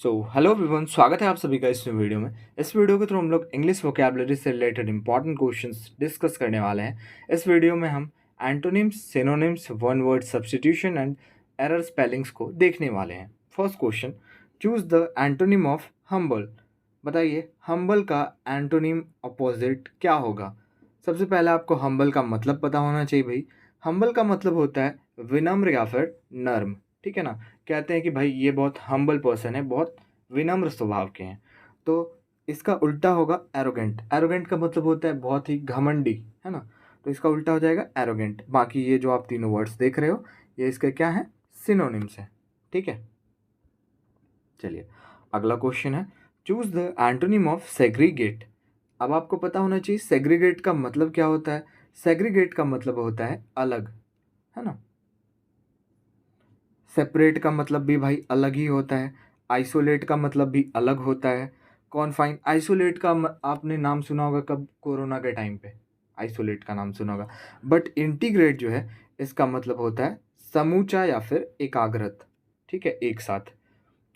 Hello everyone, स्वागत है आप सभी का इस वीडियो में। इस वीडियो के थ्रू हम लोग इंग्लिश वोकैबुलरी से रिलेटेड इंपॉर्टेंट क्वेश्चंस डिस्कस करने वाले हैं। इस वीडियो में हम antonyms, synonyms, one word substitution and error spellings को देखने वाले हैं। First question, choose the antonym of humble. बताइए हम्बल का एंटोनिम अपोजिट क्या होगा। सबसे पहले आपको हम्बल का मतलब पता होना चाहिए भाई। हम्बल का मतलब होता है विनम्र या फिर नर्म, ठीक है ना। कहते हैं कि भाई ये बहुत हम्बल पर्सन है, बहुत विनम्र स्वभाव के हैं। तो इसका उल्टा होगा एरोगेंट। एरोगेंट का मतलब होता है बहुत ही घमंडी, है ना। तो इसका उल्टा हो जाएगा एरोगेंट। बाकी ये जो आप तीनों वर्ड्स देख रहे हो ये इसके क्या है, सिनोनिम्स है, ठीक है। चलिए अगला क्वेश्चन है, choose the antonym of segregate. अब आपको पता होना चाहिए सेग्रीगेट का मतलब क्या होता है। सेग्रीगेट का मतलब होता है अलग, है ना। सेपरेट का मतलब भी भाई अलग ही होता है। आइसोलेट का मतलब भी अलग होता है। कॉन्फाइन, आइसोलेट का आपने नाम सुना होगा कब, कोरोना के टाइम पे आइसोलेट का नाम सुना होगा। बट इंटीग्रेट जो है इसका मतलब होता है समूचा या फिर एकाग्रत, ठीक है, एक साथ।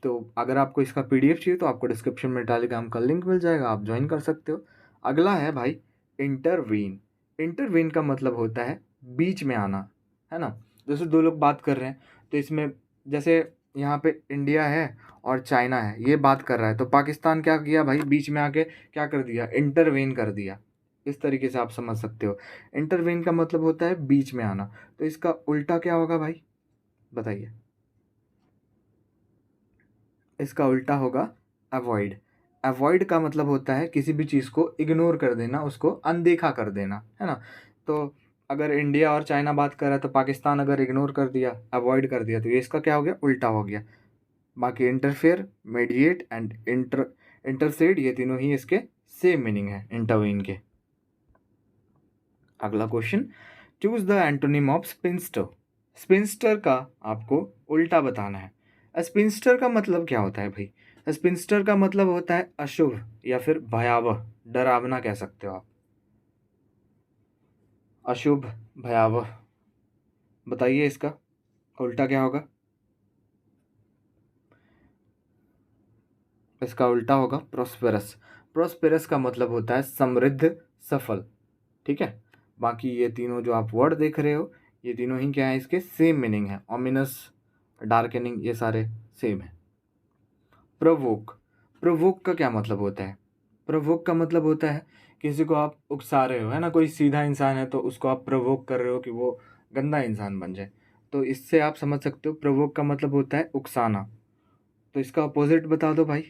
तो अगर आपको इसका पीडीएफ चाहिए तो आपको डिस्क्रिप्शन में टेलीग्राम का लिंक मिल जाएगा, आप ज्वाइन कर सकते हो। अगला है भाई इंटरवीन। इंटरवीन का मतलब होता है बीच में आना, है ना। जैसे दो लोग बात कर रहे हैं तो इसमें जैसे यहाँ पे इंडिया है और चाइना है, ये बात कर रहा है तो पाकिस्तान क्या किया भाई, बीच में आके क्या कर दिया, इंटरवेन कर दिया। इस तरीके से आप समझ सकते हो। इंटरवेन का मतलब होता है बीच में आना। तो इसका उल्टा क्या होगा भाई, बताइए। इसका उल्टा होगा अवॉइड। अवॉइड का मतलब होता है किसी भी चीज़ को इग्नोर कर देना, उसको अनदेखा कर देना, है ना। तो अगर इंडिया और चाइना बात कर रहा है तो पाकिस्तान अगर इग्नोर कर दिया, अवॉइड कर दिया, तो ये इसका क्या हो गया, उल्टा हो गया। बाकी इंटरफेयर, मीडिएट एंड इंटरसेड, ये तीनों ही इसके सेम मीनिंग है इंटरवीन के। अगला question, choose the antonym of sphincter. Sphincter का आपको उल्टा बताना है। स्पिंस्टर का मतलब क्या होता है भाई। स्पिंस्टर का मतलब होता है अशुभ या फिर भयावह, डरावना कह सकते हो आप। अशुभ, भयावह, बताइए इसका उल्टा क्या होगा। इसका उल्टा होगा प्रोस्पेरस। प्रोस्पेरस का मतलब होता है समृद्ध, सफल, ठीक है। बाकी ये तीनों जो आप वर्ड देख रहे हो ये तीनों ही क्या है, इसके सेम मीनिंग है। ऑमिनस, डार्कनिंग, ये सारे सेम है। प्रोवोक। प्रोवोक का क्या मतलब होता है। प्रोवोक का मतलब होता है किसी को आप उकसा रहे हो, है ना। कोई सीधा इंसान है तो उसको आप प्रोवोक कर रहे हो कि वो गंदा इंसान बन जाए। तो इससे आप समझ सकते हो प्रोवोक का मतलब होता है उकसाना। तो इसका अपोजिट बता दो भाई।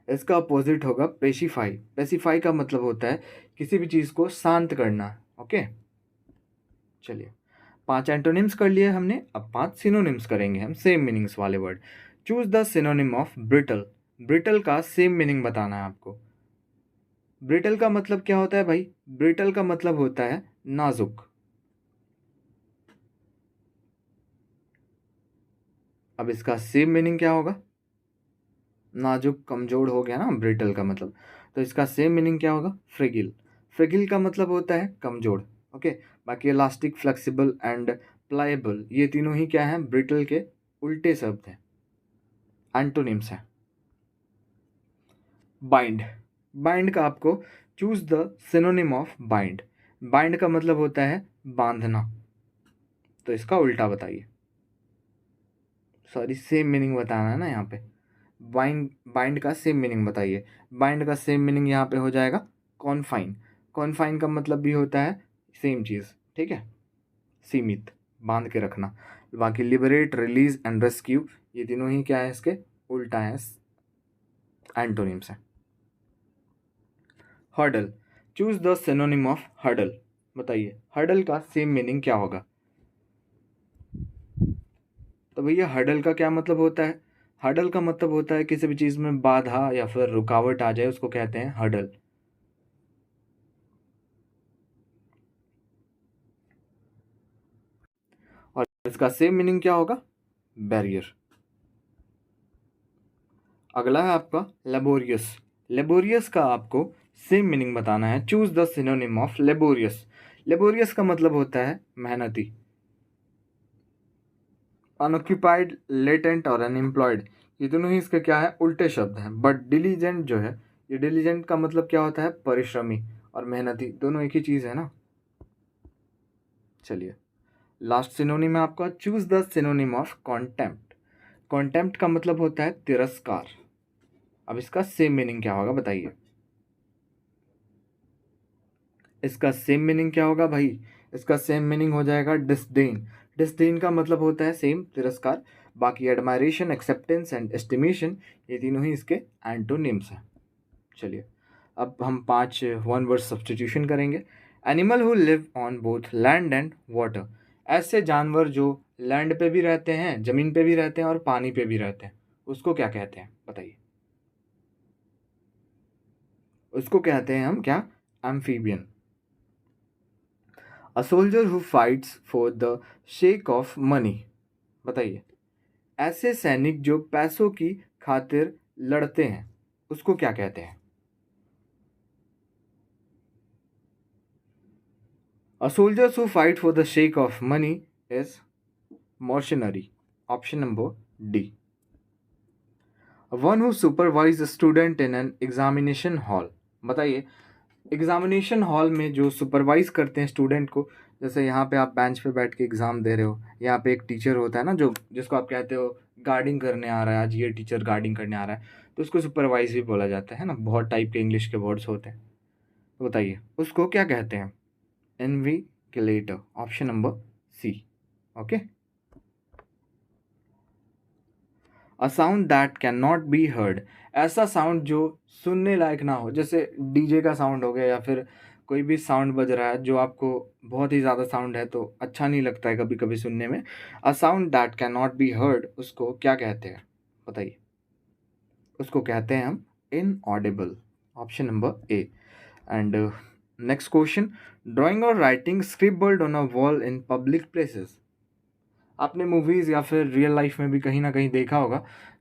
इसका अपोजिट होगा पेसिफाई। पेसिफाई का मतलब होता है किसी भी चीज़ को शांत करना, ओके। चलिए 5 एंटोनिम्स कर लिए हमने, अब 5 सिनोनिम्स करेंगे हम, सेम मीनिंग्स वाले word. Choose the synonym of brittle. Brittle का सेम मीनिंग बताना है आपको। ब्रिटल का मतलब क्या होता है भाई, ब्रिटल का मतलब होता है नाजुक। अब इसका सेम मीनिंग क्या होगा, नाजुक, कमजोर हो गया ना ब्रिटल का मतलब। तो इसका सेम मीनिंग क्या होगा, फ्रेगिल। फ्रेगिल का मतलब होता है कमजोर, ओके। बाकी इलास्टिक, फ्लेक्सिबल एंड प्लाएबल, ये तीनों ही क्या हैं, ब्रिटल के उल्टे शब्द हैं, एंटोनिम्स हैं। बाइंड। बाइंड का आपको choose the synonym of bind. Bind का मतलब होता है बांधना। तो इसका उल्टा बताइए। सॉरी, सेम मीनिंग बताना है ना यहाँ पे। बाइंड, बाइंड का सेम मीनिंग बताइए। बाइंड का सेम मीनिंग यहाँ पे हो जाएगा कॉन्फाइन। कॉन्फाइन का मतलब भी होता है सेम चीज़, ठीक है, सीमित, बांध के रखना। बाकी लिबरेट, रिलीज एंड रेस्क्यू, ये तीनों ही क्या है, इसके उल्टा है, एंटोनिम्स है। Hurdle. Choose the synonym of hurdle. बताइए हर्डल का सेम मीनिंग क्या होगा। तो भैया हर्डल का क्या मतलब होता है, हर्डल का मतलब होता है किसी भी चीज़ में बाधा या फिर रुकावट आ जाए उसको कहते हैं हर्डल। और इसका सेम मीनिंग क्या होगा, बैरियर। अगला है आपका लेबोरियस। लेबोरियस का आपको सेम मीनिंग बताना है। Choose the synonym of laborious. Laborious का मतलब होता है मेहनती। अनऑक्यूपाइड, लेटेंट और अनएम्प्लॉयड, ये दोनों ही इसके क्या है, उल्टे शब्द हैं। बट डिलीजेंट जो है, ये डिलीजेंट का मतलब क्या होता है, परिश्रमी और मेहनती, दोनों एक ही चीज़ है ना। चलिए लास्ट सिनोनिम है आपका, choose the synonym of contempt. Contempt का मतलब होता है तिरस्कार। अब इसका सेम मीनिंग क्या होगा बताइए, इसका सेम मीनिंग क्या होगा भाई, इसका सेम मीनिंग हो जाएगा डिसडेन। डिसडेन का मतलब होता है सेम, तिरस्कार। बाकी एडमायरेशन, एक्सेप्टेंस एंड एस्टिमेशन, ये तीनों ही इसके एंटोनिम्स हैं। चलिए अब हम 5 वन वर्ड सब्स्टिट्यूशन करेंगे। Animal who live on both land and water, ऐसे जानवर जो लैंड पे भी रहते हैं, ज़मीन पे भी रहते हैं और पानी पे भी रहते हैं, उसको क्या कहते हैं बताइए। उसको कहते हैं हम क्या, amphibian. A soldier who fights for the shake of money, बताइए ऐसे सैनिक जो पैसों की खातिर लड़ते हैं, उसको क्या कहते हैं। अ soldiers who fight for the shake of money is mercenary. Option number D. One who supervise a student in an examination hall, बताइए एग्जामिनेशन हॉल में जो सुपरवाइज करते हैं स्टूडेंट को, जैसे यहाँ पे आप बेंच पे बैठ के एग्ज़ाम दे रहे हो, यहाँ पे एक टीचर होता है ना जो, जिसको आप कहते हो गार्डिंग करने आ रहा है, आज ये टीचर गार्डिंग करने आ रहा है, तो उसको सुपरवाइज भी बोला जाता है ना। बहुत टाइप के इंग्लिश के वर्ड्स होते हैं, तो बताइए उसको क्या कहते हैं, invigilator. Option number C. Okay. A sound that can not be heard, ऐसा साउंड जो सुनने लायक ना हो, जैसे डीजे का साउंड हो गया या फिर कोई भी साउंड बज रहा है जो आपको बहुत ही ज़्यादा साउंड है तो अच्छा नहीं लगता है कभी कभी सुनने में। A sound that can not be heard, उसको क्या कहते हैं बताइए। उसको कहते हैं हम inaudible. Option number A. And next question, drawing और writing scribbled on a wall in public places, आपने मूवीज़ या फिर रियल लाइफ में भी कहीं ना कहीं देखा होगा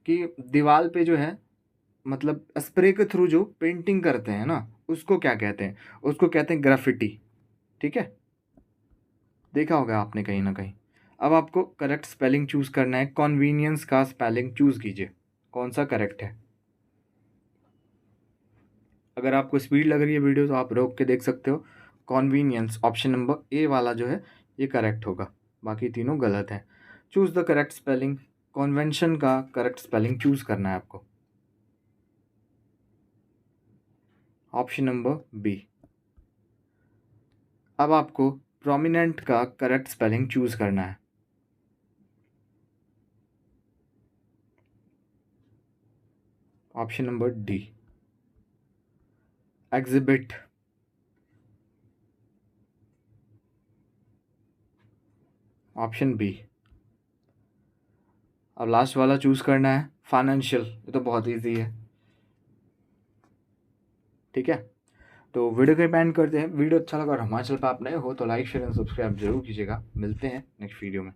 कि दीवार पे जो है, मतलब स्प्रे के थ्रू जो पेंटिंग करते हैं ना, उसको क्या कहते हैं, उसको कहते हैं ग्राफिटी। ठीक है, देखा होगा आपने कहीं ना कहीं। अब आपको करेक्ट स्पेलिंग चूज करना है, कॉन्वीनियंस का स्पेलिंग चूज कीजिए, कौन सा करेक्ट है। अगर आपको स्पीड लग रही है वीडियो तो आप रोक के देख सकते हो। कॉन्वीनियंस ऑप्शन नंबर ए वाला जो है ये करेक्ट होगा, बाकी तीनों गलत हैं। Choose the correct spelling, convention का करेक्ट स्पेलिंग चूज करना है आपको। Option number B. अब आपको प्रोमिनेंट का करेक्ट स्पेलिंग चूज करना है। Option number D, exhibit. Option B. अब लास्ट वाला चूज करना है, फाइनेंशियल, ये तो बहुत इजी है। ठीक है, तो वीडियो को एंड करते हैं। वीडियो अच्छा लगा और हमारे चैनल पर आप नए हो तो लाइक शेयर एंड सब्सक्राइब जरूर कीजिएगा। मिलते हैं नेक्स्ट वीडियो में।